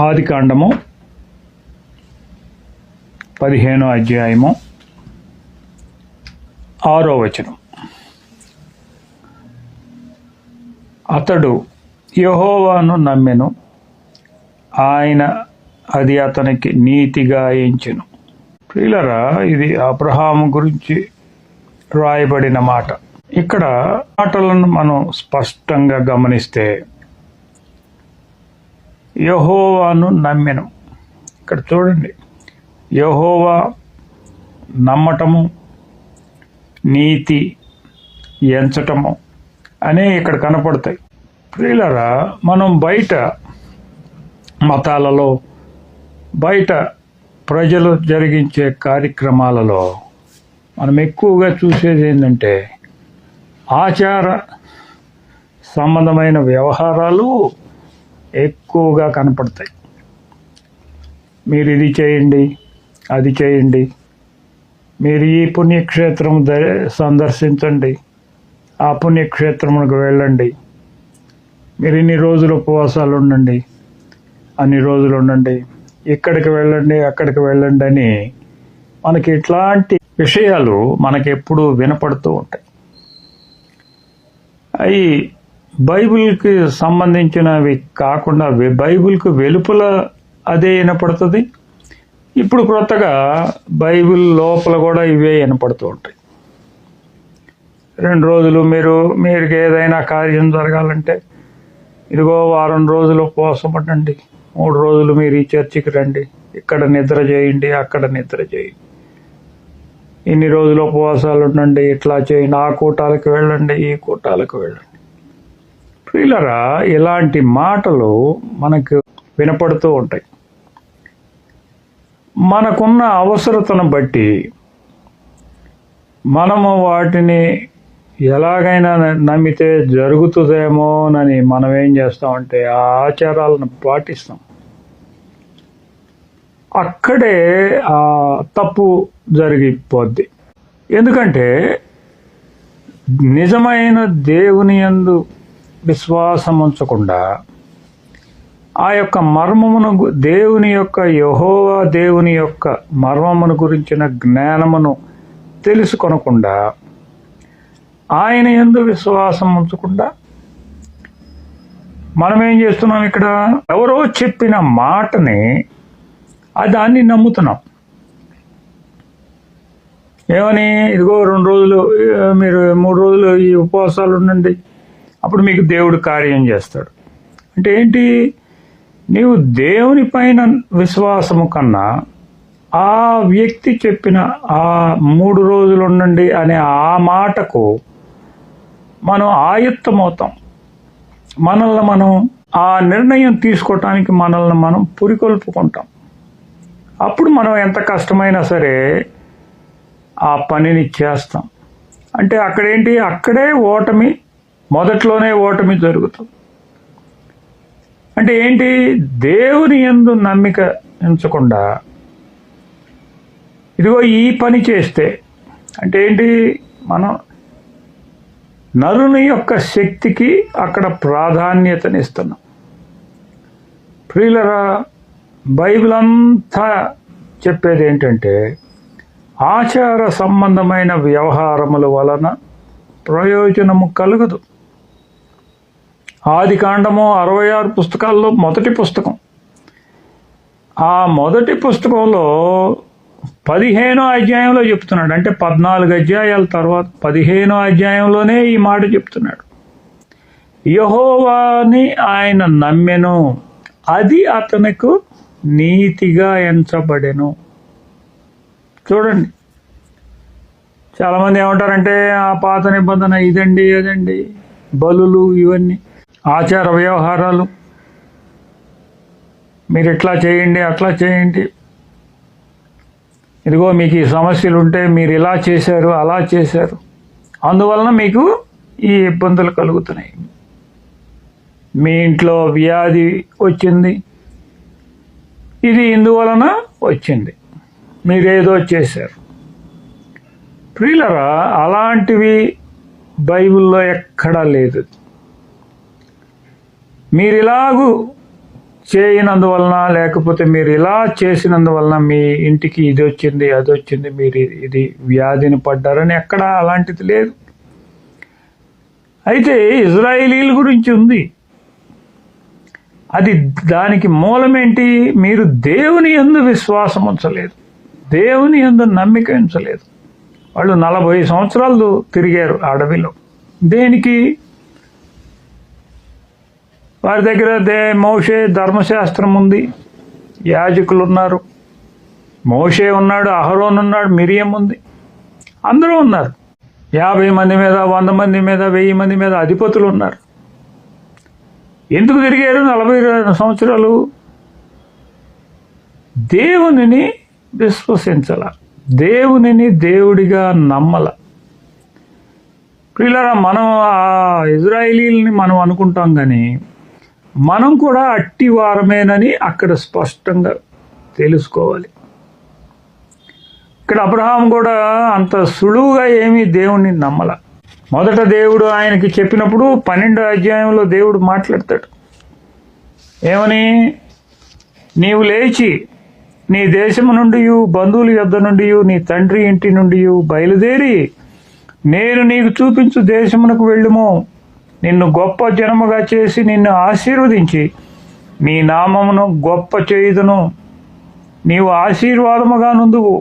ఆదికాండము 15వ అధ్యాయము 6వ వచనం. అతడు యెహోవాను నమ్మెను, ఆయన అది అతనికి నీతిగా ఎంచెను. ప్రియులారా, ఇది అబ్రహాము గురించి రాయబడిన మాట. ఇక్కడ మాటలను మనం స్పష్టంగా గమనిస్తే యెహోవాను నమ్మెను. ఇక్కడ చూడండి, యెహోవా నమ్మటము, నీతి ఎంచటము అనే ఇక్కడ కనపడతాయి. ప్రియులారా, మనం బయట మతాలలో, బయట ప్రజలు జరిగించే కార్యక్రమాలలో మనం ఎక్కువగా చూసేది ఏంటంటే ఆచార సంబంధమైన వ్యవహారాలు ఎక్కువగా కనపడతాయి. మీరు ఇది చేయండి, అది చేయండి, మీరు ఈ పుణ్యక్షేత్రం సందర్శించండి, ఆ పుణ్యక్షేత్రమునకు వెళ్ళండి, మీరు ఇన్ని రోజులు ఉపవాసాలు ఉండండి, అన్ని రోజులు ఉండండి, ఇక్కడికి వెళ్ళండి, అక్కడికి వెళ్ళండి అని మనకి ఇట్లాంటి విషయాలు మనకి ఎప్పుడూ వినపడుతూ ఉంటాయి. అవి బైబిల్కి సంబంధించినవి కాకుండా బైబిల్కి వెలుపల అదే వినపడుతుంది. ఇప్పుడు కొత్తగా బైబిల్ లోపల కూడా ఇవే వినపడుతూ ఉంటాయి. 2 రోజులు మీరు ఏదైనా కార్యం జరగాలంటే ఇదిగో వారం రోజులు ఉపవాసం పట్టండి, 3 రోజులు మీరు ఈ చర్చికి రండి, ఇక్కడ నిద్ర చేయండి, అక్కడ నిద్ర చేయండి, ఇన్ని రోజులు ఉపవాసాలు ఉండండి, ఇట్లా చేయండి, ఆ కూటాలకు వెళ్ళండి, ఈ కూటాలకు వెళ్ళండి. ప్రియులారా, ఇలాంటి మాటలు మనకు వినపడుతూ ఉంటాయి. మనకున్న అవసరతను బట్టి మనము వాటిని ఎలాగైనా నమ్మితే జరుగుతుందేమోనని మనం ఏం చేస్తామంటే ఆ ఆచారాలను పాటిస్తాం. అక్కడే ఆ తప్పు జరిగిపోద్ది. ఎందుకంటే నిజమైన దేవుని యందు విశ్వాసం ఉంచకుండా ఆ యొక్క మర్మమును, దేవుని యొక్క యెహోవా దేవుని యొక్క మర్మమును గురించిన జ్ఞానమును తెలుసుకొనకుండా, ఆయన యందు విశ్వాసం ఉంచకుండా మనం ఏం చేస్తున్నాం, ఇక్కడ ఎవరో చెప్పిన మాటని దాన్ని నమ్ముతున్నాం. ఏమని, ఇదిగో 2 రోజులు మీరు 3 రోజులు ఈ ఉపవాసాలు ఉండండి, అప్పుడు మీకు దేవుడు కార్యం చేస్తాడు. అంటే ఏంటి, నీవు దేవుని పైన విశ్వాసము కన్నా ఆ వ్యక్తి చెప్పిన ఆ 3 రోజులు ఉండండి అనే ఆ మాటకు మనం ఆయుత్తమవుతాం. మనల్ని మనం ఆ నిర్ణయం తీసుకోవటానికి మనల్ని మనం పురికొల్పుకుంటాం. అప్పుడు మనం ఎంత కష్టమైనా సరే ఆ పనిని చేస్తాం. అంటే అక్కడేంటి, అక్కడే ఓటమి, మొదట్లోనే ఓటమి జరుగుతుంది. అంటే ఏంటి, దేవుని యందు నమ్మిక ఉంచకుండా ఇదిగో ఈ పని చేస్తే, అంటే ఏంటి, మనం నరుని యొక్క శక్తికి అక్కడ ప్రాధాన్యతనిస్తున్నాం. ప్రియులరా, బైబిల్ అంతా చెప్పేది ఏంటంటే ఆచార సంబంధమైన వ్యవహారముల వలన ప్రయోజనము కలగదు. ఆదికాండము 66 పుస్తకాల్లో మొదటి పుస్తకం. ఆ మొదటి పుస్తకంలో 15వ అధ్యాయంలో చెప్తున్నాడు. అంటే 14 అధ్యాయాల తర్వాత 15వ అధ్యాయంలోనే ఈ మాట చెప్తున్నాడు. యెహోవాని ఆయన నమ్మెను, అది అతనికి నీతిగా ఎంచబడెను. చూడండి, చాలామంది ఏమంటారంటే ఆ పాత నిబంధన ఇదండి, అదండి, బలులు, ఇవన్నీ ఆచార వ్యవహారాలు, మీరు ఇట్లా చేయండి, అట్లా చేయండి, ఇదిగో మీకు ఈ సమస్యలు ఉంటే మీరు ఇలా చేశారు, అలా చేశారు, అందువలన మీకు ఈ ఇబ్బందులు కలుగుతున్నాయి, మీ ఇంట్లో వ్యాధి వచ్చింది, ఇది ఇందువలన వచ్చింది, మీరేదో చేశారు. ప్రియులరా, అలాంటివి బైబిల్లో ఎక్కడా లేదు. మీరు ఇలాగూ చేయనందువలన, లేకపోతే మీరు ఇలా చేసినందువలన మీ ఇంటికి ఇది వచ్చింది, అది వచ్చింది, మీరు ఇది వ్యాధిని పడ్డారని ఎక్కడ అలాంటిది లేదు. అయితే ఇజ్రాయేలీల గురించి ఉంది. అది దానికి మూలమేంటి? మీరు దేవుని యందు విశ్వాసం ఉంచలేదు, దేవుని యందు నమ్మిక ఉంచలేదు. వాళ్ళు 40 సంవత్సరాలు తిరిగారు అడవిలో. దేనికి? వారి దగ్గర మోషే ధర్మశాస్త్రం ఉంది, యాజకులు ఉన్నారు, మోషే ఉన్నాడు, అహరోన్ ఉన్నాడు, మిరియం ఉంది, అందరూ ఉన్నారు. 50 మంది మీద, 100 మంది మీద, 1000 మంది మీద అధిపతులు ఉన్నారు. ఎందుకు తిరిగారు 40 సంవత్సరాలు? దేవునిని విశ్వసించాల, దేవునిని దేవుడిగా నమ్మల. ప్రియులారా, మనం ఆ ఇజ్రాయేలీల్ని మనం అనుకుంటాం, కానీ మనం కూడా అట్టి వారమేనని అక్కడ స్పష్టంగా తెలుసుకోవాలి. ఇక్కడ అబ్రహాం కూడా అంత సులువుగా ఏమీ దేవుణ్ణి నమ్మల. మొదట దేవుడు ఆయనకి చెప్పినప్పుడు 12వ అధ్యాయంలో దేవుడు మాట్లాడతాడు. ఏమని? నీవు లేచి నీ దేశము నుండి, బంధువుల యొద్ద నుండి, నీ తండ్రి ఇంటి నుండి బయలుదేరి నేను నీకు చూపించు దేశమునకు వెళ్ళుము. నిన్ను గొప్ప జనముగా చేసి నిన్ను ఆశీర్వదించి నీ నామమును గొప్ప చేయుదును. నీవు ఆశీర్వాదముగా నుందువు.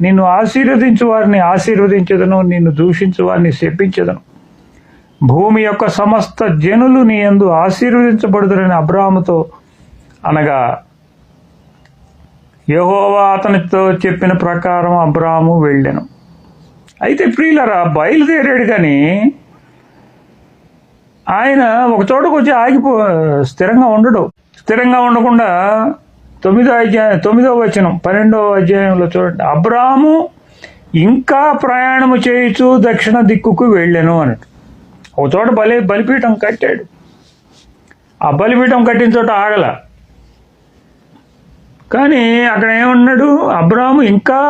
నిన్ను ఆశీర్వదించు వారిని ఆశీర్వదించదను, నిన్ను దూషించు వారిని శపించదను. భూమి యొక్క సమస్త జనులు నీ యందు ఆశీర్వదించబడుదురని అబ్రాహాముతో అనగా, యెహోవా అతనితో చెప్పిన ప్రకారం అబ్రాహాము వెళ్ళెను. అయితే ప్రియులరా, బయలుదేరాడు, కానీ ఆయన ఒక చోటకు వచ్చి స్థిరంగా ఉండడు. స్థిరంగా ఉండకుండా 9వ వచనం 12వ అధ్యాయంలో చూడండి. అబ్రాహాము ఇంకా ప్రయాణము చేయుచు దక్షిణ దిక్కుకు వెళ్ళెను అన్నట్టు. ఒక చోట బలిపీఠం కట్టాడు. ఆ బలిపీఠం కట్టిన చోట ఆగల. కానీ అక్కడ ఏమన్నాడు? అబ్రాహాము ఇంకా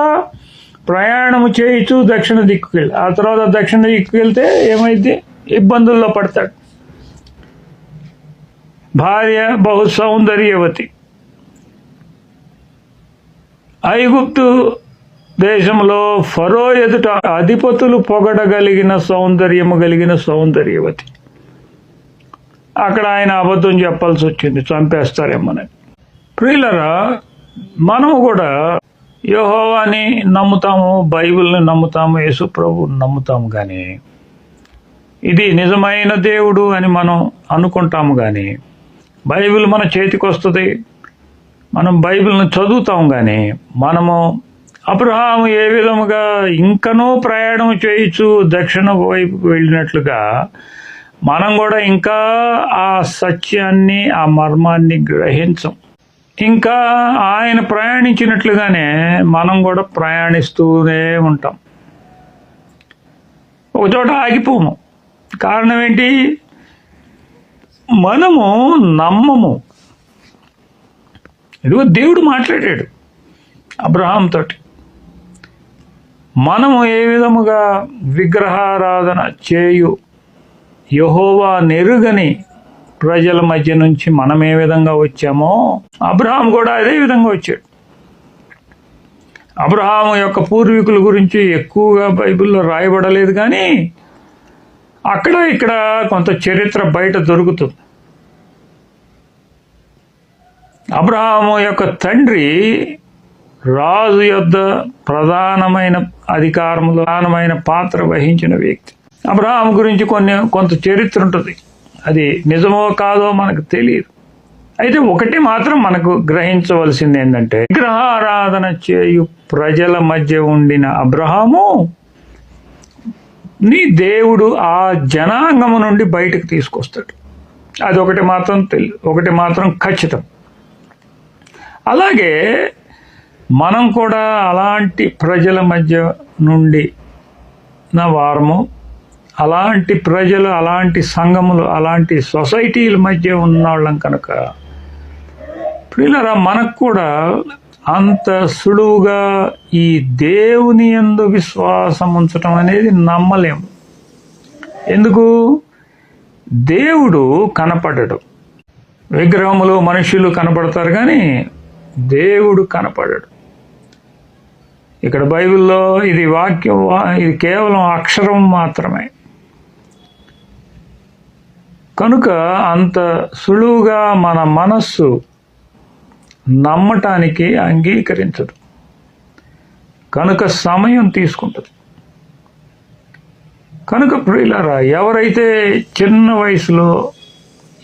ప్రయాణము చేయుచు దక్షిణ దిక్కుకు వెళ్ళి, ఆ తర్వాత దక్షిణ దిక్కుకు వెళ్తే ఏమైంది? ఇబ్బందుల్లో పడతాడు. భార్య బహు సౌందర్యవతి. ఐగుప్తు దేశంలో ఫరో ఎదుట అధిపతులు పొగడగలిగిన సౌందర్యము కలిగిన సౌందర్యవతి. అక్కడ ఆయన అబద్ధం చెప్పాల్సి వచ్చింది, చంపేస్తారేమోనని. ప్రియులరా, మనము కూడా యెహోవాని నమ్ముతాము, బైబిల్ని నమ్ముతాము, యేసు ప్రభువుని నమ్ముతాము, కానీ ఇది నిజమైన దేవుడు అని మనం అనుకుంటాము. కానీ బైబిల్ మన చేతికి వస్తుంది, మనం బైబిల్ని చదువుతాం, కానీ మనము అబ్రహాము ఏ విధముగా ఇంకనూ ప్రయాణం చేయొచ్చు దక్షిణ వైపుకు వెళ్ళినట్లుగా మనం కూడా ఇంకా ఆ సత్యాన్ని, ఆ మర్మాన్ని గ్రహించం. ఇంకా ఆయన ప్రయాణించినట్లుగానే మనం కూడా ప్రయాణిస్తూనే ఉంటాం. ఒకచోట ఆగిపోము. కారణం ఏంటి? మనము నమ్మము. ఇదిగో దేవుడు మాట్లాడాడు అబ్రహాం తోటి. మనము ఏ విధముగా విగ్రహారాధన చేయు యెహోవా నెరుగని ప్రజల మధ్య నుంచి మనం ఏ విధంగా వచ్చామో అబ్రహాం కూడా అదే విధంగా వచ్చాడు. అబ్రహాం యొక్క పూర్వీకుల గురించి ఎక్కువగా బైబిల్లో రాయబడలేదు, కానీ అక్కడ ఇక్కడ కొంత చరిత్ర బయట దొరుకుతుంది. అబ్రహాము యొక్క తండ్రి రాజు యొద్ద ప్రధానమైన అధికారంలో ప్రధానమైన పాత్ర వహించిన వ్యక్తి. అబ్రహాం గురించి కొంత చరిత్ర ఉంటుంది. అది నిజమో కాదో మనకు తెలియదు. అయితే ఒకటి మాత్రం మనకు గ్రహించవలసింది ఏంటంటే, విగ్రహారాధన చేయు ప్రజల మధ్య ఉండిన అబ్రహాము నీ దేవుడు ఆ జనాంగము నుండి బయటకు తీసుకొస్తాడు. అది ఒకటి మాత్రం ఖచ్చితం. అలాగే మనం కూడా అలాంటి ప్రజల మధ్య నుండి నా వారము, అలాంటి ప్రజలు, అలాంటి సంఘములు, అలాంటి సొసైటీల మధ్య ఉన్నవాళ్ళం కనుక ప్రియులారా, మనకు కూడా అంత సులువుగా ఈ దేవుని యందు విశ్వాసం ఉంచటం అనేది నమ్మలేము. ఎందుకు? దేవుడు కనపడడు. విగ్రహములు మనుషులు కనపడతారు కానీ దేవుడు కనపడడు. ఇక్కడ బైబిల్లో ఇది వాక్యం, ఇది కేవలం అక్షరం మాత్రమే. కనుక అంత సులువుగా మన మనస్సు నమ్మటానికి అంగీకరించదు, కనుక సమయం తీసుకుంటుంది. కనుక ప్రియులారా, ఎవరైతే చిన్న వయసులో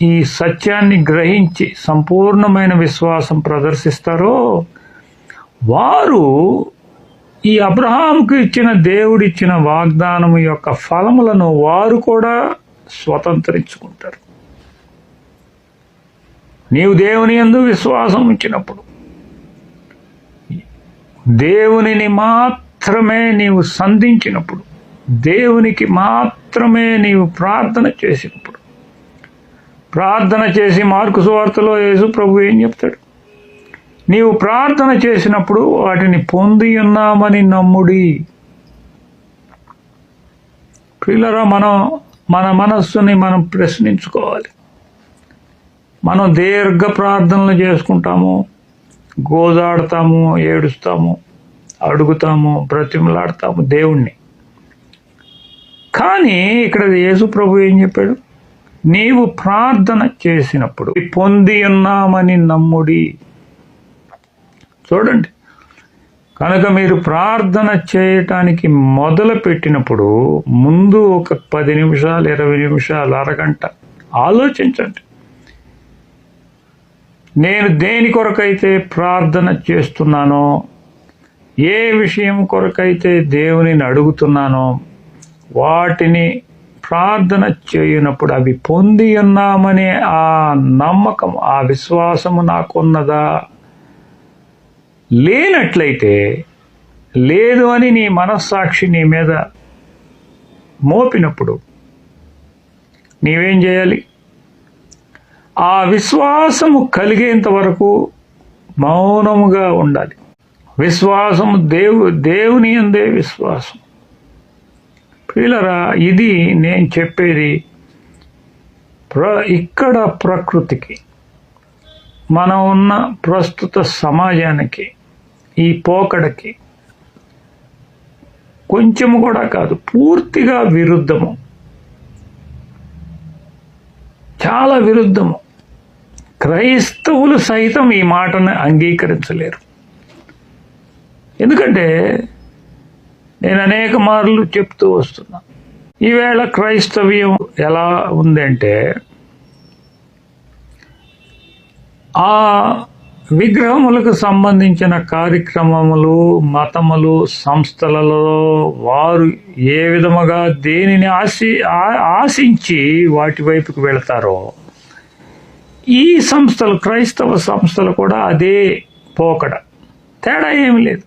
ఈ సత్యాన్ని గ్రహించి సంపూర్ణమైన విశ్వాసం ప్రదర్శిస్తారో వారు ఈ అబ్రహాముకు ఇచ్చిన దేవుడిచ్చిన వాగ్దానం యొక్క ఫలములను వారు కూడా స్వతంత్రించుకుంటారు. నీవు దేవుని యందు విశ్వాసం ఉంచినప్పుడు, దేవునిని మాత్రమే నీవు సంధించినప్పుడు, దేవునికి మాత్రమే నీవు ప్రార్థన చేసినప్పుడు, ప్రార్థన చేసి మార్కు సువార్తలో యేసు ప్రభు ఏం చెప్తాడు? నీవు ప్రార్థన చేసినప్పుడు వాటిని పొంది ఉన్నామని నమ్ముడి. ప్రియులారా, మన మనస్సుని మనం ప్రశ్నించుకోవాలి. మనం దీర్ఘ ప్రార్థనలు చేసుకుంటాము, గోజాడతాము, ఏడుస్తాము, అడుగుతాము, బ్రతిమలాడతాము దేవుణ్ణి. కానీ ఇక్కడ యేసు ప్రభు ఏం చెప్పాడు? నీవు ప్రార్థన చేసినప్పుడు పొంది ఉన్నామని నమ్ముడి. చూడండి, కనుక మీరు ప్రార్థన చేయటానికి మొదలు పెట్టినప్పుడు ముందు ఒక 10 నిమిషాలు, 20 నిమిషాలు, అరగంట ఆలోచించండి. నేను దేని కొరకైతే ప్రార్థన చేస్తున్నానో, ఏ విషయం కొరకైతే దేవునిని అడుగుతున్నానో వాటిని ప్రార్థన చేయనప్పుడు అవి పొంది ఉన్నామనే ఆ నమ్మకం, ఆ విశ్వాసము నాకున్నదా? లేనట్లయితే, లేదు అని నీ మనస్సాక్షి నీ మీద మోపినప్పుడు నీవేం చేయాలి? ఆ విశ్వాసము కలిగేంత వరకు మౌనముగా ఉండాలి. విశ్వాసము దేవుని యందే విశ్వాసం. ప్రియులారా, ఇది నేను చెప్పేది ఇక్కడ ప్రకృతికి, మనం ఉన్న ప్రస్తుత సమాజానికి, ఈ పోకడకి కొంచెము కూడా కాదు, పూర్తిగా విరుద్ధము, చాలా విరుద్ధము. క్రైస్తవులు సైతం ఈ మాటను అంగీకరించలేరు. ఎందుకంటే నేను అనేక మార్లు చెప్తూ వస్తున్నా, ఈవేళ క్రైస్తవ్యం ఎలా ఉందంటే, ఆ విగ్రహములకు సంబంధించిన కార్యక్రమములు, మతములు, సంస్థలలో వారు ఏ విధముగా దేనిని ఆశించి వాటి వైపుకు వెళతారో, ఈ సంస్థలు, క్రైస్తవ సంస్థలు కూడా అదే పోకడ, తేడా ఏమి లేదు.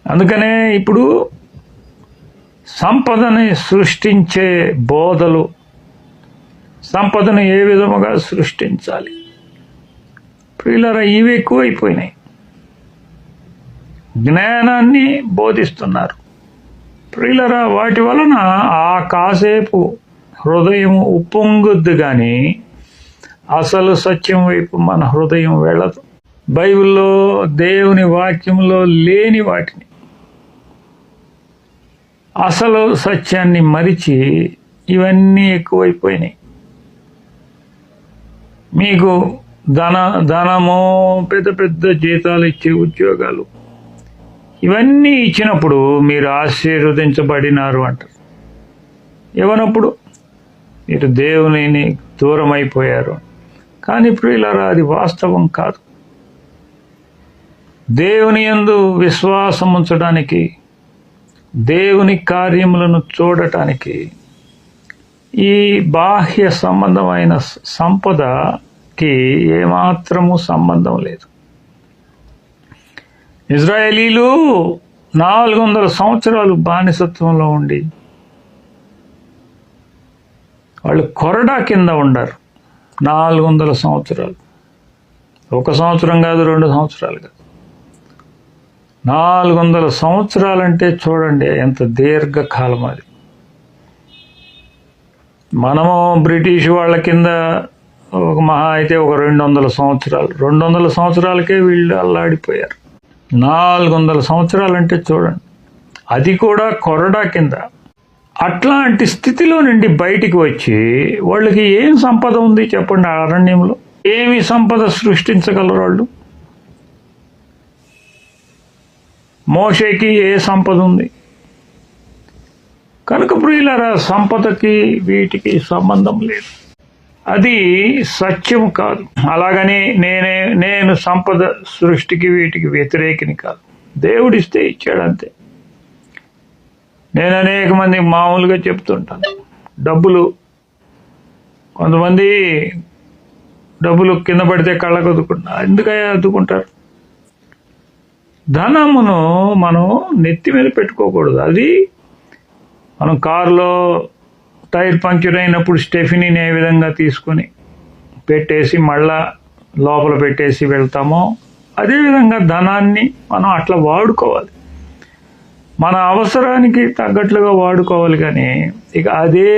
అందుకనే ఇప్పుడు సంపదని సృష్టించే బోధలు, సంపదను ఏ విధముగా సృష్టించాలి, ప్రియులారా, ఇవి ఎక్కువైపోయినాయి. జ్ఞానాన్ని బోధిస్తున్నారు. ప్రియులారా, వాటి వలన ఆ కాసేపు హృదయం ఉప్పొంగుద్దు కానీ అసలు సత్యం వైపు మన హృదయం వెళ్ళదు. బైబిల్లో దేవుని వాక్యంలో లేని వాటిని, అసలు సత్యాన్ని మరిచి ఇవన్నీ ఎక్కువైపోయినాయి. మీకు ధనము, పెద్ద పెద్ద జీతాలు ఇచ్చే ఉద్యోగాలు, ఇవన్నీ ఇచ్చినప్పుడు మీరు ఆశీర్వదించబడినారు అంటారు. ఇవ్వనప్పుడు మీరు దేవునిని దూరం అయిపోయారు. కానీ ప్రియులారా, అది వాస్తవం కాదు. దేవుని యందు విశ్వాసం ఉంచడానికి, దేవుని కార్యములను చూడటానికి ఈ బాహ్య సంబంధమైన సంపదకి ఏమాత్రము సంబంధం లేదు. ఇజ్రాయేలీలు 400 సంవత్సరాలు బానిసత్వంలో ఉండి వాళ్ళు కొరడా కింద ఉండారు. 400 సంవత్సరాలు, 1 సంవత్సరం కాదు, 2 సంవత్సరాలు కాదు, 400 సంవత్సరాలంటే చూడండి ఎంత దీర్ఘకాలం అది. మనము బ్రిటిష్ వాళ్ళ కింద ఒక మహా అయితే ఒక 200 సంవత్సరాలు, 200 సంవత్సరాలకే వీళ్ళు అల్లాడిపోయారు. 400 సంవత్సరాలు అంటే చూడండి, అది కూడా కొరడా కింద. అట్లాంటి స్థితిలో నుండి బయటికి వచ్చి వాళ్ళకి ఏం సంపద ఉంది చెప్పండి? ఆ అరణ్యంలో ఏమి సంపద సృష్టించగలరు వాళ్ళు? మోషేకి ఏ సంపద ఉంది? కనుక ప్రియులారా, సంపదకి వీటికి సంబంధం లేదు, అది సత్యం కాదు. అలాగని నేను సంపద సృష్టికి వీటికి వ్యతిరేకిని కాదు. దేవుడిస్తే ఇచ్చాడు అంతే. నేను అనేక మంది మామూలుగా చెప్తుంటాను, డబ్బులు, కొంతమంది డబ్బులు కింద పడితే కళ్ళకు అద్దుకుంటారు. ఎందుకయ్యా అద్దుకుంటారు? ధనమును మనం నెత్తి మీద పెట్టుకోకూడదు. అది మనం కారులో టైర్ పంక్చర్ అయినప్పుడు స్టెఫినీని ఏ విధంగా తీసుకొని పెట్టేసి మళ్ళా లోపల పెట్టేసి వెళ్తామో అదేవిధంగా ధనాన్ని మనం అట్లా వాడుకోవాలి, మన అవసరానికి తగ్గట్లుగా వాడుకోవాలి. కానీ ఇక అదే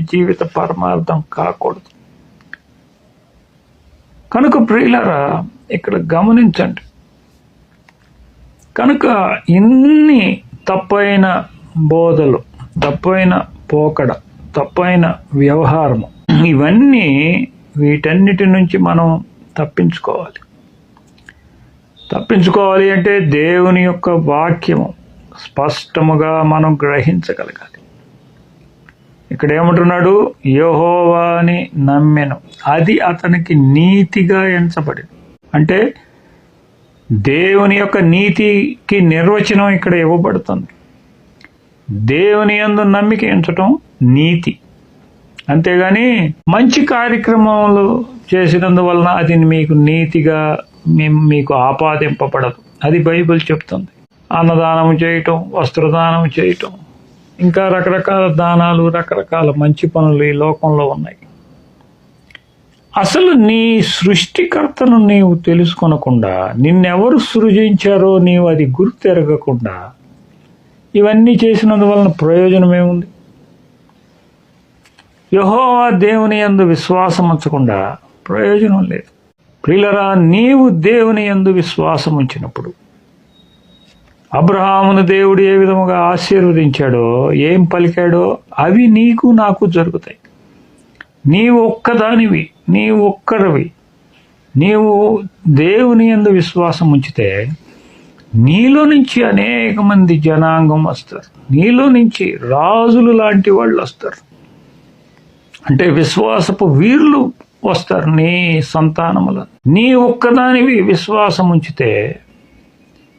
జీవిత పరమార్థం కాకూడదు. కనుక ప్రియులారా, ఇక్కడ గమనించండి. కనుక ఇన్ని తప్పైన బోధలు, తప్పైన పోకడ, తప్పైన వ్యవహారము, ఇవన్నీ వీటన్నిటి నుంచి మనం తప్పించుకోవాలి అంటే దేవుని యొక్క వాక్యము స్పష్టముగా మనం గ్రహించగలగాలి. ఇక్కడ ఏమంటున్నాడు? యెహోవాని నమ్మెను, అది అతనికి నీతిగా ఎంచబడింది. అంటే దేవుని యొక్క నీతికి నిర్వచనం ఇక్కడ ఇవ్వబడుతుంది. దేవుని యందు నమ్మిక ఎంచటం నీతి. అంతేగాని మంచి కార్యక్రమాలు చేసినందువలన అది మీకు నీతిగా మీకు ఆపాదింపబడదు. అది బైబిల్ చెప్తుంది. అన్నదానం చేయటం, వస్త్రదానం చేయటం, ఇంకా రకరకాల దానాలు, రకరకాల మంచి పనులు ఈ లోకంలో ఉన్నాయి. అసలు నీ సృష్టికర్తను నీవు తెలుసుకొనకుండా, నిన్నెవరు సృజించారో నీవు అది గుర్తెరగకుండా ఇవన్నీ చేసినందువలన ప్రయోజనం ఏముంది? యెహోవా దేవుని యందు విశ్వాసం ఉంచకుండా ప్రయోజనం లేదు. ప్రియులరా, నీవు దేవుని యందు విశ్వాసం ఉంచినప్పుడు అబ్రహామును దేవుడు ఏ విధముగా ఆశీర్వదించాడో, ఏం పలికాడో అవి నీకు నాకు జరుగుతాయి. నీవు ఒక్కదానివి, నీవు ఒక్కరివి, నీవు దేవుని యందు విశ్వాసం ఉంచితే నీలో నుంచి అనేక మంది జనాంగం వస్తారు, నీలో నుంచి రాజులు లాంటి వాళ్ళు వస్తారు. అంటే విశ్వాసపు వీరులు వస్తారు నీ సంతానముల. నీ ఒక్కదానివి విశ్వాసం ఉంచితే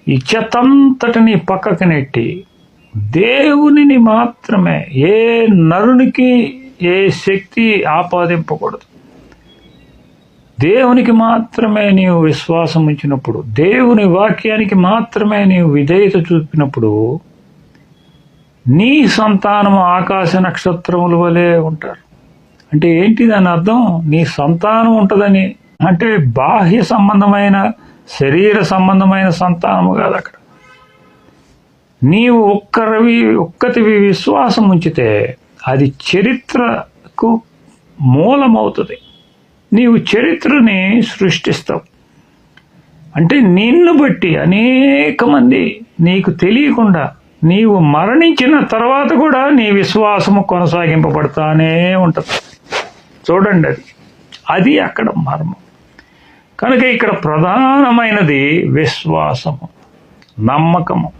ఈ చెత్తంతటిని పక్కకి నెట్టి దేవునిని మాత్రమే, ఏ నరునికి ఏ శక్తి ఆపాదింపకూడదు, దేవునికి మాత్రమే నీవు విశ్వాసం ఉంచినప్పుడు, దేవుని వాక్యానికి మాత్రమే నీవు విధేయత చూపినప్పుడు నీ సంతానము ఆకాశ నక్షత్రముల వలె ఉంటారు. అంటే ఏంటి దాని అర్థం? నీ సంతానం ఉంటుందని అంటే బాహ్య సంబంధమైన, శరీర సంబంధమైన సంతానము కాదు. అక్కడ నీవు ఒక్కతివి విశ్వాసం ఉంచితే అది చరిత్రకు మూలమవుతుంది. నీవు చరిత్రని సృష్టిస్తావు. అంటే నిన్ను బట్టి అనేక మంది నీకు తెలియకుండా నీవు మరణించిన తర్వాత కూడా నీ విశ్వాసము కొనసాగింపబడతానే ఉంటుంది. చూడండి, అది అక్కడ మర్మం. కనుక ఇక్కడ ప్రధానమైనది విశ్వాసము, నమ్మకము.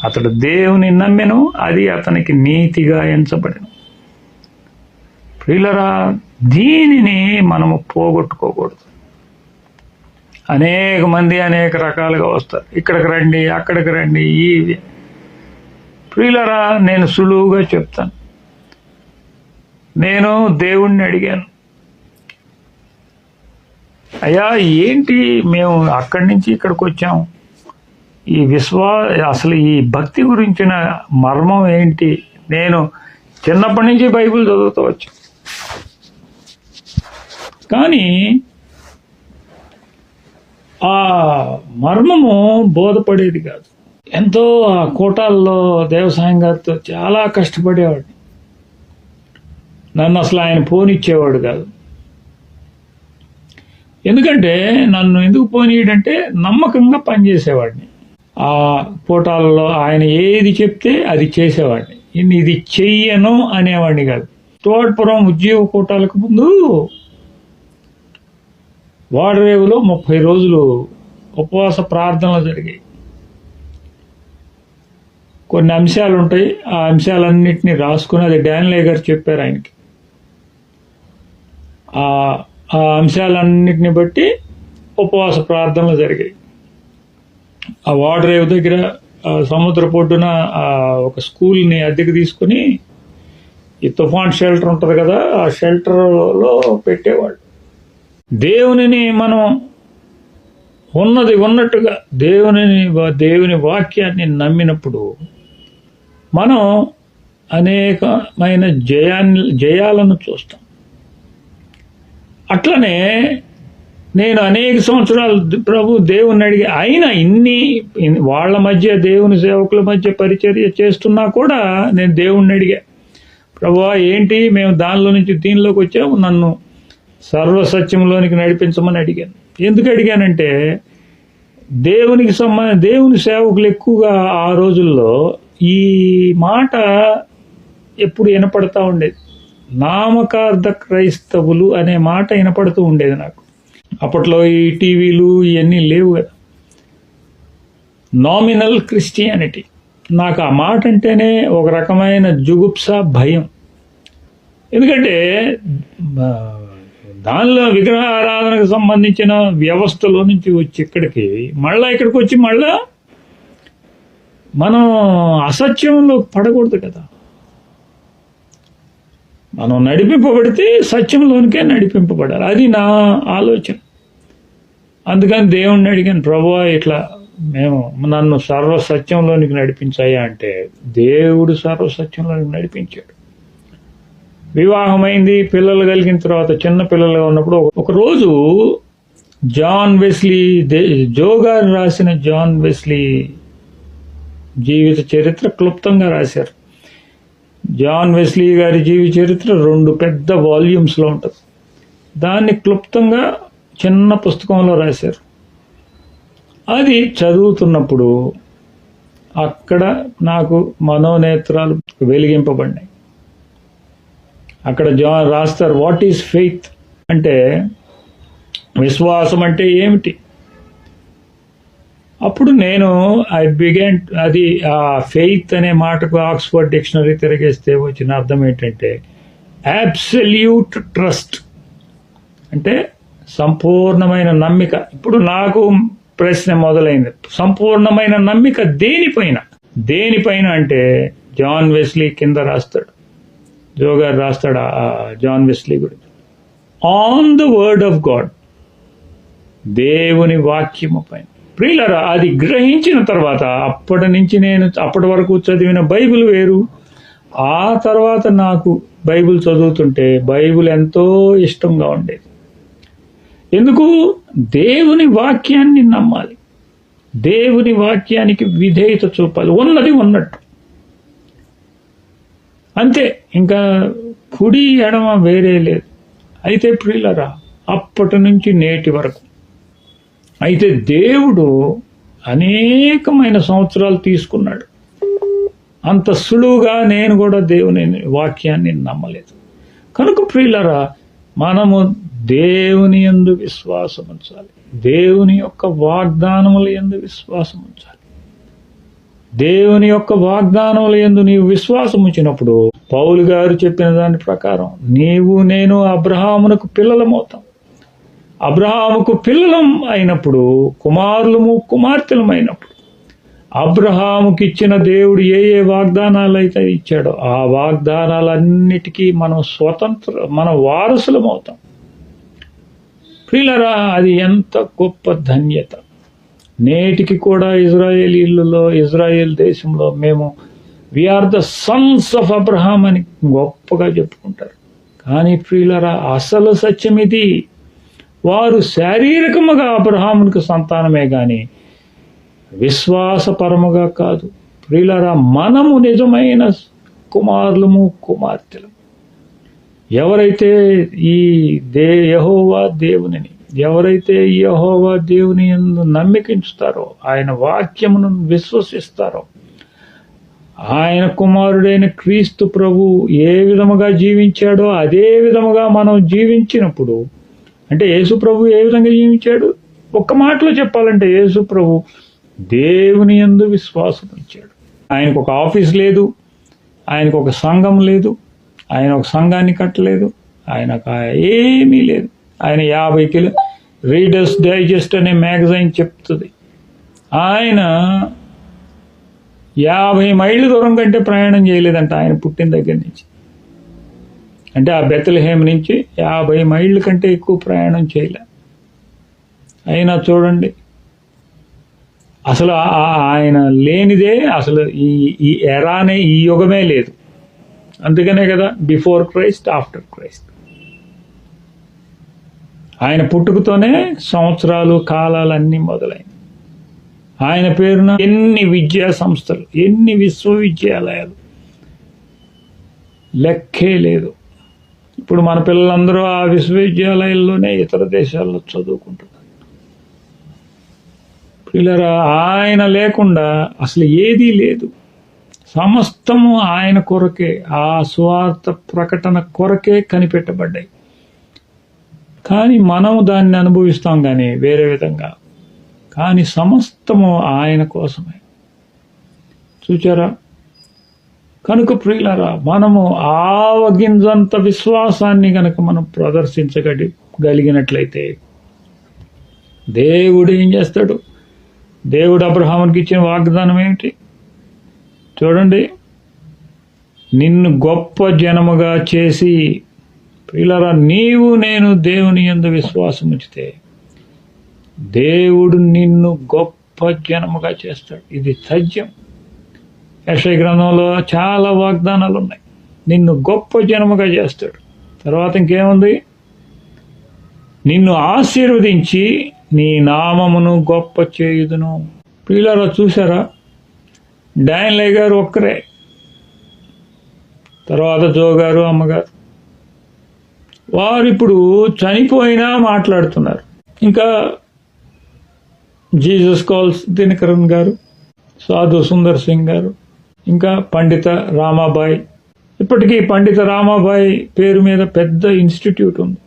అతడు దేవుని నమ్మెను, అది అతనికి నీతిగా ఎంచబడెను. ప్రియులరా, దీనిని మనము పోగొట్టుకోకూడదు. అనేక మంది అనేక రకాలుగా వస్తారు, ఇక్కడికి రండి, అక్కడికి రండి. ప్రియులరా, నేను సులువుగా చెప్తాను. నేను దేవుణ్ణి అడిగాను, అయ్యా ఏంటి మేము అక్కడి నుంచి ఇక్కడికి వచ్చాము, ఈ అసలు ఈ భక్తి గురించిన మర్మం ఏంటి? నేను చిన్నప్పటి నుంచి బైబిల్ చదువుతూ వచ్చాను, కానీ ఆ మర్మము బోధపడేది కాదు. ఎంతో ఆ కోటాల్లో దేవసాయం గారితో చాలా కష్టపడేవాడిని. నన్ను అసలు ఆయన పోనిచ్చేవాడు కాదు. ఎందుకంటే నన్ను ఎందుకు పోనీయడంటే నమ్మకంగా పనిచేసేవాడిని. ఆ కోటాలలో ఆయన ఏది చెప్తే అది చేసేవాడిని. ఇది చెయ్యను అనేవాడిని కాదు. తోడ్పురం ఉద్యోగ కోటాలకు ముందు వాడరేవులో 30 రోజులు ఉపవాస ప్రార్థనలు జరిగాయి. కొన్ని అంశాలు ఉంటాయి, ఆ అంశాలన్నింటినీ రాసుకుని, అది డానియల్ గారు చెప్పారు ఆయనకి. ఆ అంశాలన్నింటిని బట్టి ఉపవాస ప్రార్థనలు జరిగాయి. ఆ వాడరేవు దగ్గర సముద్ర పొడ్డున ఒక స్కూల్ని అద్దెకు తీసుకుని ఈ తుఫాన్ షెల్టర్ ఉంటుంది కదా, ఆ షెల్టర్లో పెట్టేవాళ్ళు. దేవునిని మనం ఉన్నది ఉన్నట్టుగా దేవుని వాక్యాన్ని నమ్మినప్పుడు మనం అనేకమైన జయాలను చూస్తాం. అట్లనే నేను అనేక సంవత్సరాలు దేవుని అడిగి అయినా వాళ్ళ మధ్య దేవుని సేవకుల మధ్య పరిచర్య చేస్తున్నా కూడా నేను దేవుణ్ణి అడిగా, ప్రభువా ఏంటి మేము దానిలో నుంచి దీనిలోకి వచ్చాము, నన్ను సర్వసత్యంలోనికి నడిపించమని అడిగాను. ఎందుకు అడిగానంటే దేవుని సేవకులు ఎక్కువగా ఆ రోజుల్లో ఈ మాట ఎప్పుడు వినపడతా ఉండేది. నామకార్థ క్రైస్తవులు అనే మాట వినపడుతూ ఉండేది నాకు. అప్పట్లో ఈ టీవీలు ఇవన్నీ లేవు కదా. Nominal Christianity. నాకు ఆ మాట అంటేనే ఒక రకమైన జుగుప్స, భయం. ఎందుకంటే దానిలో విగ్రహారాధనకు సంబంధించిన వ్యవస్థలో నుంచి వచ్చి ఇక్కడికి వచ్చి మళ్ళా మనం అసత్యంలో పడకూడదు కదా. మనం నడిపింపబడితే సత్యంలోనికే నడిపింపబడాలి. అది నా ఆలోచన. అందుకని దేవుణ్ణి అడిగాను, ప్రభువా ఇట్లా నన్ను సర్వసత్యంలోనికి నడిపించాయా అంటే దేవుడు సర్వసత్యంలోనికి నడిపించాడు. వివాహమైంది, పిల్లలు కలిగిన తర్వాత చిన్న పిల్లలుగా ఉన్నప్పుడు ఒకరోజు జాన్ వెస్లీ, జో గారు రాసిన జాన్ వెస్లీ జీవిత చరిత్ర క్లుప్తంగా రాశారు. జాన్ వెస్లీ గారి జీవిత చరిత్ర 2 పెద్ద వాల్యూమ్స్లో ఉంటుంది. దాన్ని క్లుప్తంగా చిన్న పుస్తకంలో రాశారు. అది చదువుతున్నప్పుడు అక్కడ నాకు మనోనేత్రాలు వెలిగింపబడినాయి. అక్కడ జాన్ రాస్తారు, వాట్ ఈజ్ ఫెయిత్ అంటే విశ్వాసం అంటే ఏమిటి. అప్పుడు నేను అది ఆ ఫెయిత్ అనే మాటకు ఆక్స్ఫర్డ్ డిక్షనరీ తిరిగేస్తే వచ్చిన అర్థం ఏంటంటే అబ్సల్యూట్ ట్రస్ట్, అంటే సంపూర్ణమైన నమ్మిక. ఇప్పుడు నాకు ప్రశ్న మొదలైంది, సంపూర్ణమైన నమ్మిక దేనిపైన అంటే జాన్ వెస్లీ కింద రాస్తాడు, జో గారు రాస్తాడు జాన్ వెస్లీ గురించి, on the word of God, దేవుని వాక్యము పైన. ప్రియులారా, అది గ్రహించిన తర్వాత అప్పటి వరకు చదివిన బైబిల్ వేరు. ఆ తర్వాత నాకు బైబిల్ చదువుతుంటే బైబిల్ ఎంతో ఇష్టంగా ఉండేది. ఎందుకు? దేవుని వాక్యాన్ని నమ్మాలి, దేవుని వాక్యానికి విధేయత చూపాలి, ఉన్నది ఉన్నట్టు అంతే, ఇంకా కుడి ఎడమ వేరే లేదు. అయితే ప్రియులారా, అప్పటి నుంచి నేటి వరకు అయితే దేవుడు అనేకమైన సంవత్సరాలు తీసుకున్నాడు. అంత సులువుగా నేను కూడా దేవుని వాక్యాన్ని నమ్మలేదు. కనుక ప్రియులారా, మనము దేవుని యందు విశ్వాసం ఉంచాలి, దేవుని యొక్క వాగ్దానముల యందు విశ్వాసం ఉంచాలి. దేవుని యొక్క వాగ్దానముల యందు నీవు విశ్వాసం ఉంచినప్పుడు పౌలు గారు చెప్పిన దాని ప్రకారం నేను అబ్రహామునకు పిల్లలమవుతాం. అబ్రహాముకు పిల్లలం అయినప్పుడు కుమారులము కుమార్తెలం అయినప్పుడు అబ్రహాముకి ఇచ్చిన దేవుడు ఏ వాగ్దానాలు అయితే ఇచ్చాడో ఆ వాగ్దానాలన్నిటికీ మన వారసులం అవుతాం. ప్రియులారా, అది ఎంత గొప్ప ధన్యత. నేటికి కూడా ఇజ్రాయేల్ దేశంలో మేము we are the sons of Abraham అని గొప్పగా చెప్పుకుంటారు. కానీ ప్రియులారా, అసలు సత్యం ఇది. వారు శారీరకముగా అబ్రహామునికి సంతానమే కానీ విశ్వాసపరముగా కాదు. ప్రియులారా, మనము నిజమైన కుమారులము కుమార్తెలు. ఎవరైతే ఈ యెహోవా దేవునిని, ఎవరైతే యెహోవా దేవుని యందు నమ్మికించుతారో, ఆయన వాక్యమును విశ్వసిస్తారో, ఆయన కుమారుడైన క్రీస్తు ప్రభు ఏ విధముగా జీవించాడో అదే విధముగా మనం జీవించినప్పుడు, అంటే యేసు ప్రభు ఏ విధంగా జీవించాడు? ఒక్క మాటలో చెప్పాలంటే యేసు ప్రభు దేవుని యందు విశ్వాసం ఇచ్చాడు. ఆయనకు ఒక ఆఫీస్ లేదు, ఆయనకు ఒక సంఘం లేదు, ఆయన ఒక సంఘాన్ని కట్టలేదు, ఆయనకు ఏమీ లేదు. ఆయన 50 కిలో రీడర్స్ డైజెస్ట్ అనే మ్యాగజైన్ చెప్తుంది, ఆయన 50 మైళ్ళు దూరం కంటే ప్రయాణం చేయలేదంట ఆయన పుట్టిన దగ్గర నుంచి. అంటే ఆ బెత్లెహేమ్ నుంచి 50 మైళ్ళ కంటే ఎక్కువ ప్రయాణం చేయలే. అయినా చూడండి, అసలు ఆయన లేనిదే అసలు ఈ ఎరానే, ఈ యుగమే లేదు. అందుకనే కదా బిఫోర్ క్రైస్ట్, ఆఫ్టర్ క్రైస్ట్. ఆయన పుట్టుకతోనే సంవత్సరాలు, కాలాలు అన్నీ మొదలైనవి. ఆయన పేరున ఎన్ని విద్యా సంస్థలు, ఎన్ని విశ్వవిద్యాలయాలు, లెక్కే లేదు. ఇప్పుడు మన పిల్లలందరూ ఆ విశ్వవిద్యాలయాల్లోనే ఇతర దేశాల్లో చదువుకుంటున్నారు. పిల్లరా, ఆయన లేకుండా అసలు ఏదీ లేదు. సమస్తము ఆయన కొరకే, ఆ సువార్త ప్రకటన కొరకే కనిపెట్టబడ్డాయి. కానీ మనము దాన్ని అనుభవిస్తాం కానీ వేరే విధంగా. కానీ సమస్తము ఆయన కోసమే. చూచారా? కనుక ప్రియులారా, మనము ఆవగింజంత విశ్వాసాన్ని కనుక మనం ప్రదర్శించగలిగినట్లయితే దేవుడు ఏం చేస్తాడు? దేవుడు అబ్రహామునికి ఇచ్చిన వాగ్దానం ఏమిటి? చూడండి, నిన్ను గొప్ప జనముగా చేసి, ప్రియులారా, నీవు నేను దేవుని యందు విశ్వాసం ఉంచితే దేవుడు నిన్ను గొప్ప జనముగా చేస్తాడు. ఇది సత్యం. యెషయా గ్రంథంలో చాలా వాగ్దానాలు ఉన్నాయి. నిన్ను గొప్ప జనముగా చేస్తాడు. తర్వాత ఇంకేముంది? నిన్ను ఆశీర్వదించి నీ నామమును గొప్ప చేయుదును. ప్రియులారా, చూసారా? డాన్లే గారు ఒక్కరే, తర్వాత జో గారు, అమ్మగారు, వారు ఇప్పుడు చనిపోయినా మాట్లాడుతున్నారు. ఇంకా జీసస్ కాల్స్ దినకరన్ గారు, సాధు సుందర్ సింగ్ గారు, ఇంకా పండిత రామాబాయి. ఇప్పటికీ పండిత రామాబాయి పేరు మీద పెద్ద ఇన్స్టిట్యూట్ ఉంది.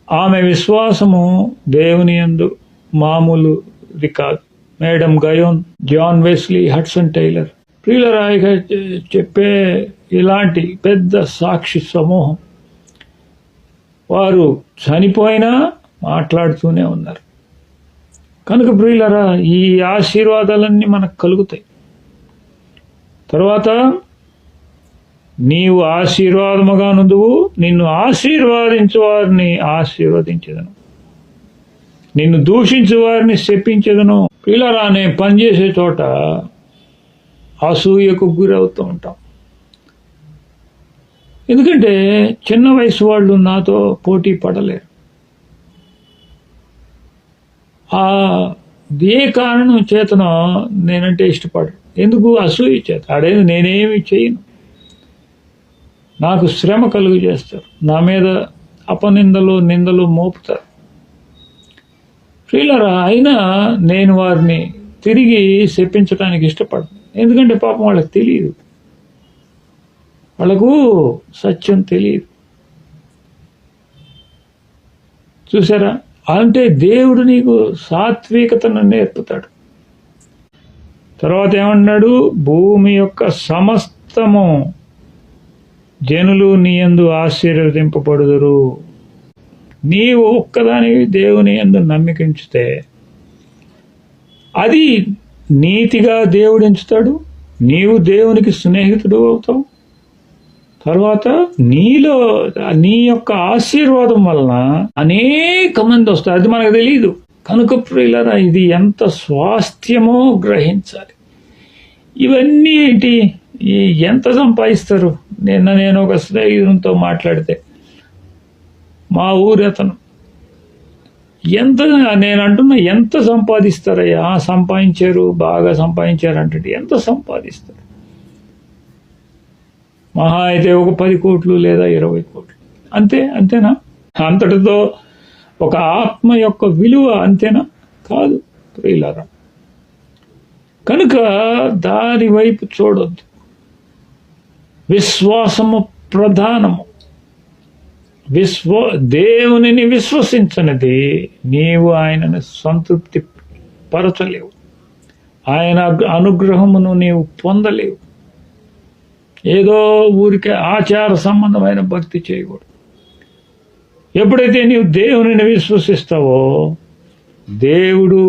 ఆమె విశ్వాసము దేవుని యందు మామూలుది కాదు. Madame Guyon, John Wesley, Hudson Taylor, ప్రియులరా, ఇక చెప్పే ఇలాంటి పెద్ద సాక్షి సమూహం, వారు చనిపోయినా మాట్లాడుతూనే ఉన్నారు. కనుక ప్రియులరా, ఈ ఆశీర్వాదాలన్నీ మనకు కలుగుతాయి. తర్వాత నీవు ఆశీర్వాదముగా నుందువు, నిన్ను ఆశీర్వాదించు వారిని ఆశీర్వదించెదను, నిన్ను దూషించు వారిని శపించెదను. ప్రియులారా, నేను పనిచేసే చోట అసూయకు గురవుతూ ఉంటాం. ఎందుకంటే చిన్న వయసు వాళ్ళు నాతో పోటీ పడలేరు. ఏ కారణం చేతనో నేనంటే ఇష్టపడరు. ఎందుకు? అసూయ చేత. ఆడేది నేనేమి చేయను. నాకు శ్రమ కలుగు చేస్తారు, నా మీద అపనిందలు, నిందలు మోపుతారు. ప్రియులారా, అయినా నేను వారిని తిరిగి శపించడానికి ఇష్టపడను. ఎందుకంటే పాపం వాళ్ళకి తెలియదు, వాళ్ళకు సత్యం తెలియదు. చూసారా? అంటే దేవుడు నీకు సాత్వికతను నేర్పుతాడు. తర్వాత ఏమన్నాడు? భూమి యొక్క సమస్తము జనులు నీ యందు ఆశీర్వదింపబడుదురు. నీవు ఒక్కదానివి దేవుని యందు నమ్మికించితే అది నీతిగా దేవుడు ఎంచుతాడు. నీవు దేవునికి స్నేహితుడు అవుతావు. తర్వాత నీలో నీ యొక్క ఆశీర్వాదం వలన అనేక మంది వస్తారు. అది మనకు తెలియదు. కనుక ప్రియులారా, ఇది ఎంత స్వాస్థ్యమో గ్రహించాలి. ఇవన్నీ ఏంటి? ఎంత సంపాదిస్తారు? నేను ఒక స్నేహితునితో మాట్లాడితే, మా ఊరి అతను, నేను అంటున్నా, ఎంత సంపాదిస్తారయ్యా? సంపాదించారు, బాగా సంపాదించారు అంటే ఎంత సంపాదిస్తారు? మహా అయితే ఒక 10 కోట్లు లేదా 20 కోట్లు, అంతేనా? అంతటితో ఒక ఆత్మ యొక్క విలువ అంతేనా? కాదు ప్రియులారా. కనుక దాని వైపు చూడొద్దు. విశ్వాసము ప్రధానము. దేవునిని విశ్వసించనిది నీవు ఆయనను సంతృప్తి పరచలేవు, ఆయన అనుగ్రహమును నీవు పొందలేవు. ఏదో ఊరికే ఆచార సంబంధమైన భక్తి చేయకూడదు. ఎప్పుడైతే నీవు దేవునిని విశ్వసిస్తావో దేవుడు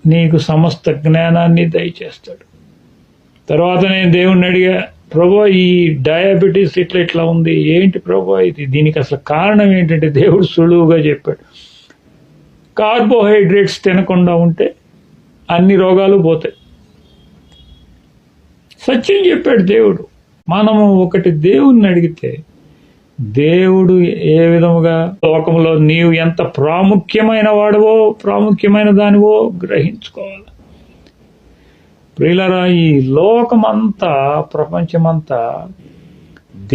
నీకు సమస్త జ్ఞానాన్ని దయచేస్తాడు. తర్వాత నేను దేవుణ్ణి అడిగా, ప్రభా ఈ డయాబెటీస్ ఇట్లా ఉంది, ఏంటి ప్రభా ఇది, దీనికి అసలు కారణం ఏంటంటే దేవుడు సులువుగా చెప్పాడు. కార్బోహైడ్రేట్స్ తినకుండా ఉంటే అన్ని రోగాలు పోతాయి. సత్యం చెప్పాడు దేవుడు. మనము ఒకటి దేవుణ్ణి అడిగితే దేవుడు ఏ విధముగా లోకంలో నీవు ఎంత ప్రాముఖ్యమైన వాడివో, ప్రాముఖ్యమైన దానివో గ్రహించుకోవాలి. ప్రియులారా, ఈ లోకమంతా, ప్రపంచమంతా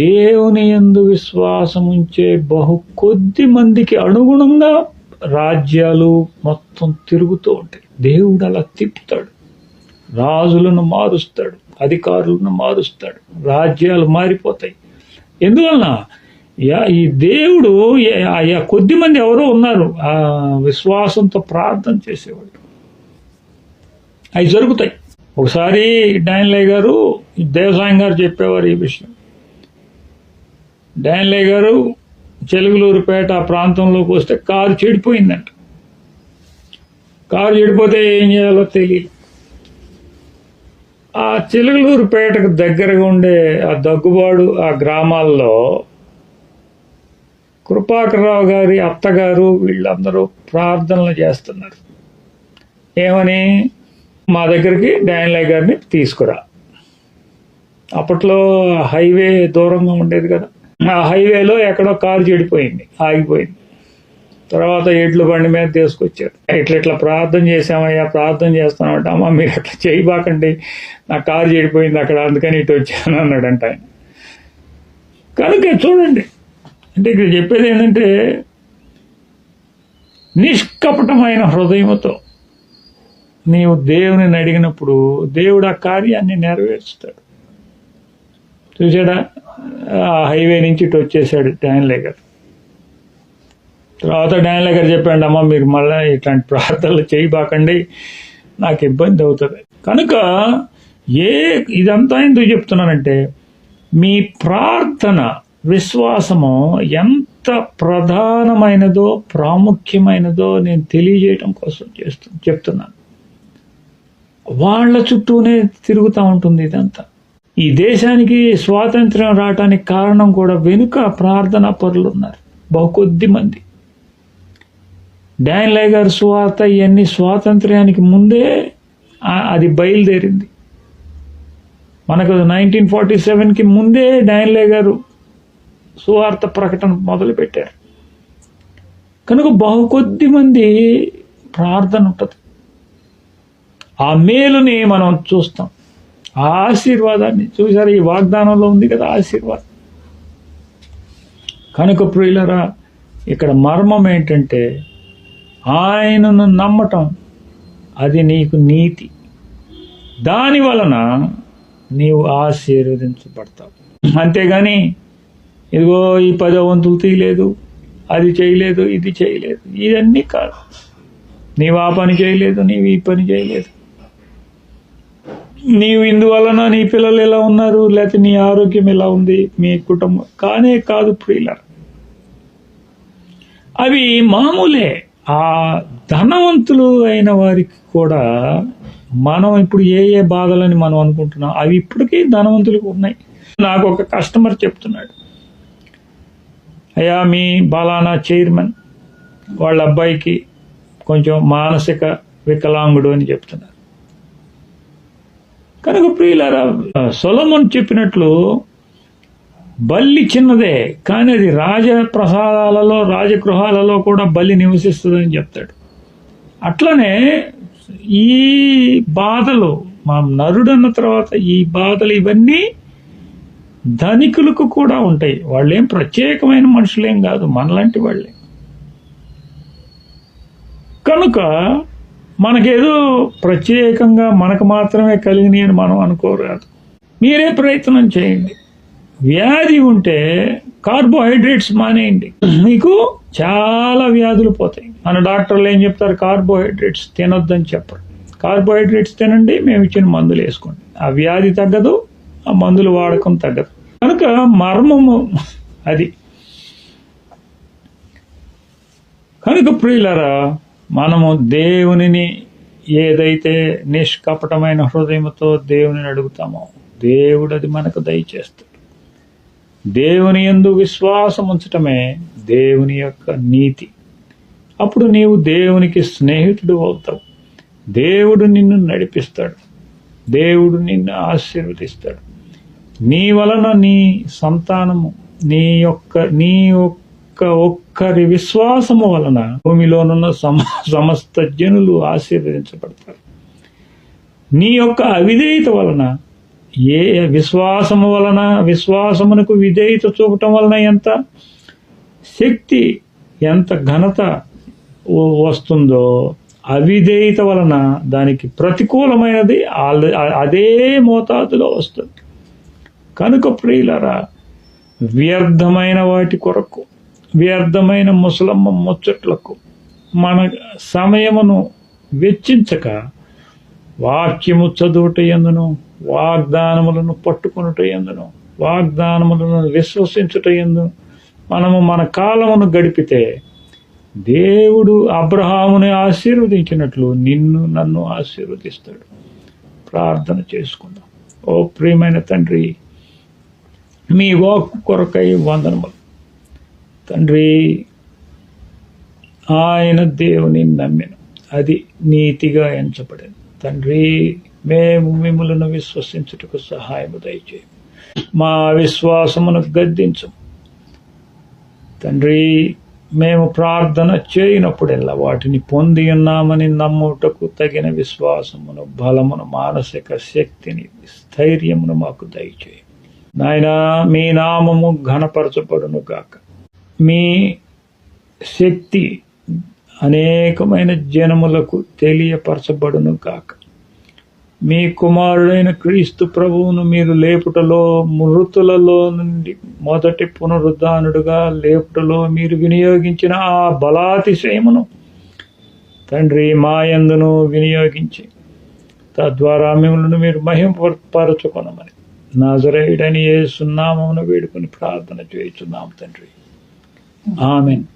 దేవుని యందు విశ్వాసం ఉంచే బహు కొద్ది మందికి అనుగుణంగా రాజ్యాలు మొత్తం తిరుగుతూ ఉంటాయి. దేవుడు అలా తిప్పుతాడు. రాజులను మారుస్తాడు, అధికారులను మారుస్తాడు, రాజ్యాలు మారిపోతాయి. ఎందువలన ఈ దేవుడు కొద్ది మంది ఎవరో ఉన్నారు ఆ విశ్వాసంతో ప్రార్థన చేసేవాళ్ళు. అవి జరుగుతాయి. ఒకసారి డానిలే గారు, దేవసాయం గారు చెప్పేవారు ఈ విషయం. డానిలే గారు చెలుగులూరుపేట ఆ ప్రాంతంలోకి వస్తే కారు చెడిపోయిందంట. కారు చెడిపోతే ఏం చేయాలో తెలియదు. ఆ చెలుగులూరుపేటకు దగ్గరగా ఉండే ఆ దగ్గుబాడు ఆ గ్రామాల్లో కృపాకర్రావు గారి అత్తగారు వీళ్ళందరూ ప్రార్థనలు చేస్తున్నారు. ఏమని? మా దగ్గరికి డానిలే గారిని తీసుకురా. అప్పట్లో హైవే దూరంగా ఉండేది కదా, ఆ హైవేలో ఎక్కడో కారు చెడిపోయింది, ఆగిపోయింది. తర్వాత ఎడ్ల బండి మీద తీసుకొచ్చారు. ఇట్లా ప్రార్థన చేసామయ్యా, ప్రార్థన చేస్తామంటే, అమ్మ మీరు అట్లా చేయబాకండి, నా కారు చెడిపోయింది అక్కడ, అందుకని ఇటు వచ్చాను అన్నాడంట ఆయన. కనుక చూడండి, అంటే ఇక్కడ చెప్పేది ఏంటంటే నిష్కపటమైన హృదయంతో నీవు దేవుని అడిగినప్పుడు దేవుడు ఆ కార్యాన్ని నెరవేరుస్తాడు. చూసాడా, ఆ హైవే నుంచి ఇటు వచ్చేసాడు డానిలే గారు. తర్వాత డానిలే గారు చెప్పండి, అమ్మ మీరు మళ్ళీ ఇట్లాంటి ప్రార్థనలు చేయబాకండి, నాకు ఇబ్బంది అవుతుంది. కనుక ఇదంతా ఎందుకు చెప్తున్నానంటే మీ ప్రార్థన విశ్వాసము ఎంత ప్రధానమైనదో ప్రాముఖ్యమైనదో నేను తెలియజేయటం కోసం చెప్తున్నాను. వాళ్ళ చుట్టూనే తిరుగుతూ ఉంటుంది ఇదంతా. ఈ దేశానికి స్వాతంత్ర్యం రావటానికి కారణం కూడా వెనుక ప్రార్థనా పరులు ఉన్నారు, బహుకొద్ది మంది. డానిలే గారి సువార్త ఇవన్నీ స్వాతంత్ర్యానికి ముందే అది బయలుదేరింది. మనకు 1947కి ముందే డానిలే గారు సువార్త ప్రకటన మొదలుపెట్టారు. కనుక బహుకొద్ది మంది ప్రార్థన ఉంటుంది. ఆ మేలుని మనం చూస్తాం, ఆ ఆశీర్వాదాన్ని చూసారు. ఈ వాగ్దానంలో ఉంది కదా ఆశీర్వాదం. కనుక ప్రియులరా, ఇక్కడ మర్మం ఏంటంటే ఆయనను నమ్మటం, అది నీకు నీతి. దాని వలన నీవు ఆశీర్వదించబడతావు. అంతేగాని ఇదిగో ఈ 10వ వంతులు తీయలేదు, అది చేయలేదు, ఇది చేయలేదు, ఇవన్నీ కాదు. నీవు ఆ పని చేయలేదు, నీవు ఈ పని చేయలేదు, నీవు ఇందువలన నీ పిల్లలు ఎలా ఉన్నారు, లేకపోతే నీ ఆరోగ్యం ఎలా ఉంది, మీ కుటుంబం కాదు ప్రియులారా. అవి మామూలే. ఆ ధనవంతులు అయిన వారికి కూడా మనం ఇప్పుడు ఏ బాధలని మనం అనుకుంటున్నాం అవి ఇప్పటికీ ధనవంతులకు ఉన్నాయి. నాకు ఒక కస్టమర్ చెప్తున్నాడు, అయ్యా మీ బాలానా చైర్మన్ వాళ్ళ అబ్బాయికి కొంచెం మానసిక వికలాంగుడు అని చెప్తున్నారు. కనుక ప్రియులారా, సొలొమోను చెప్పినట్లు బల్లి చిన్నదే కానీ అది రాజప్రసాదాలలో రాజగృహాలలో కూడా బలి నివసిస్తుందని చెప్తాడు. అట్లనే ఈ బాధలు, మా నరుడన్న తర్వాత ఈ బాధలు ఇవన్నీ ధనికులకు కూడా ఉంటాయి. వాళ్ళేం ప్రత్యేకమైన మనుషులేం కాదు, మనలాంటి వాళ్ళే. కనుక మనకేదో ప్రత్యేకంగా మనకు మాత్రమే కలిగినాయి అని మనం అనుకోరాదు. మీరే ప్రయత్నం చేయండి. వ్యాధి ఉంటే కార్బోహైడ్రేట్స్ మానేయండి, మీకు చాలా వ్యాధులు పోతాయి. మన డాక్టర్లు ఏం చెప్తారు? కార్బోహైడ్రేట్స్ తినొద్దని చెప్పరు. కార్బోహైడ్రేట్స్ తినండి, మేము ఇచ్చిన మందులు వేసుకోండి. ఆ వ్యాధి తగ్గదు, ఆ మందులు వాడకం తగ్గదు. కనుక మర్మము అది. కనుక ప్రియులారా, మనము దేవునిని ఏదైతే నిష్కపటమైన హృదయంతో దేవుని అడుగుతామో దేవుడు అది మనకు దయచేస్తాడు. దేవుని యందు విశ్వాసం ఉంచటమే దేవుని యొక్క నీతి. అప్పుడు నీవు దేవునికి స్నేహితుడు అవుతావు. దేవుడు నిన్ను నడిపిస్తాడు, దేవుడు నిన్ను ఆశీర్వదిస్తాడు. నీ వలన నీ సంతానము, నీ ఒక్కరి విశ్వాసము వలన భూమిలోనున్న సమస్త జనులు ఆశీర్వదించబడతారు. నీ యొక్క అవిధేయత వలన, ఏ విశ్వాసము వలన, విశ్వాసమునకు విధేయత చూపటం వలన ఎంత శక్తి, ఎంత ఘనత వస్తుందో, అవిధేయత వలన దానికి ప్రతికూలమైనది అదే మోతాదులో వస్తుంది. కనుక ప్రియులరా, వ్యర్థమైన వాటి కొరకు, వ్యర్థమైన ముసలమ్మ ముచ్చట్లకు మన సమయమును వెచ్చించక వాక్యము చదువుట యందును, వాగ్దానములను పట్టుకొనుట యందును, వాగ్దానములను విశ్వసించుట యందును మనము మన కాలమును గడిపితే దేవుడు అబ్రహాముని ఆశీర్వదించినట్లు నిన్ను నన్ను ఆశీర్వదిస్తాడు. ప్రార్థన చేసుకుందాం. ఓ ప్రియమైన తండ్రి, మీ వాక్కు కొరకై వందనములు తండ్రి. ఆయన దేవుని నమ్మెను, అది నీతిగా ఎంచబడింది. తండ్రి, మేము మిమ్మలను విశ్వసించుటకు సహాయము దయచేయి. మా విశ్వాసమును గద్దించము తండ్రి. మేము ప్రార్థన చేయనప్పుడెల్లా వాటిని పొంది ఉన్నామని నమ్ముటకు తగిన విశ్వాసమును, బలమును, మానసిక శక్తిని, స్థైర్యమును మాకు దయచేయి. నాయనా, మీ నామము ఘనపరచబడును గాక. మీ శక్తి అనేకమైన జనములకు తెలియపరచబడును గాక. మీ కుమారుడైన క్రీస్తు ప్రభువును మీరు లేపుటలో, మృతులలో నుండి మొదటి పునరుద్ధానుడుగా లేపుటలో మీరు వినియోగించిన ఆ బలాతిశయమును తండ్రి మా యందును వినియోగించి తద్వారా మిమ్మల్ని మీరు మహిమపరచుకొనమని నజరేయుడైన యేసు నామమున వేడుకొని ప్రార్థన చేయుచున్నాం తండ్రి. ఆమేన్.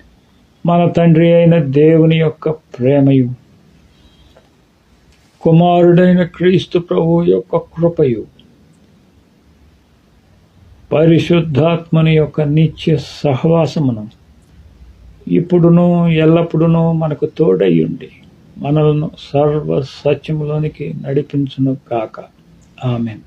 మన తండ్రి అయిన దేవుని యొక్క ప్రేమయు, కుమారుడైన క్రీస్తు ప్రభువు యొక్క కృపయు, పరిశుద్ధాత్మని యొక్క నిత్య సహవాసమును ఇప్పుడును ఎల్లప్పుడును మనకు తోడయ్యుండి మనలను సర్వ సత్యములోనికి నడిపించును కాక. ఆమేన్.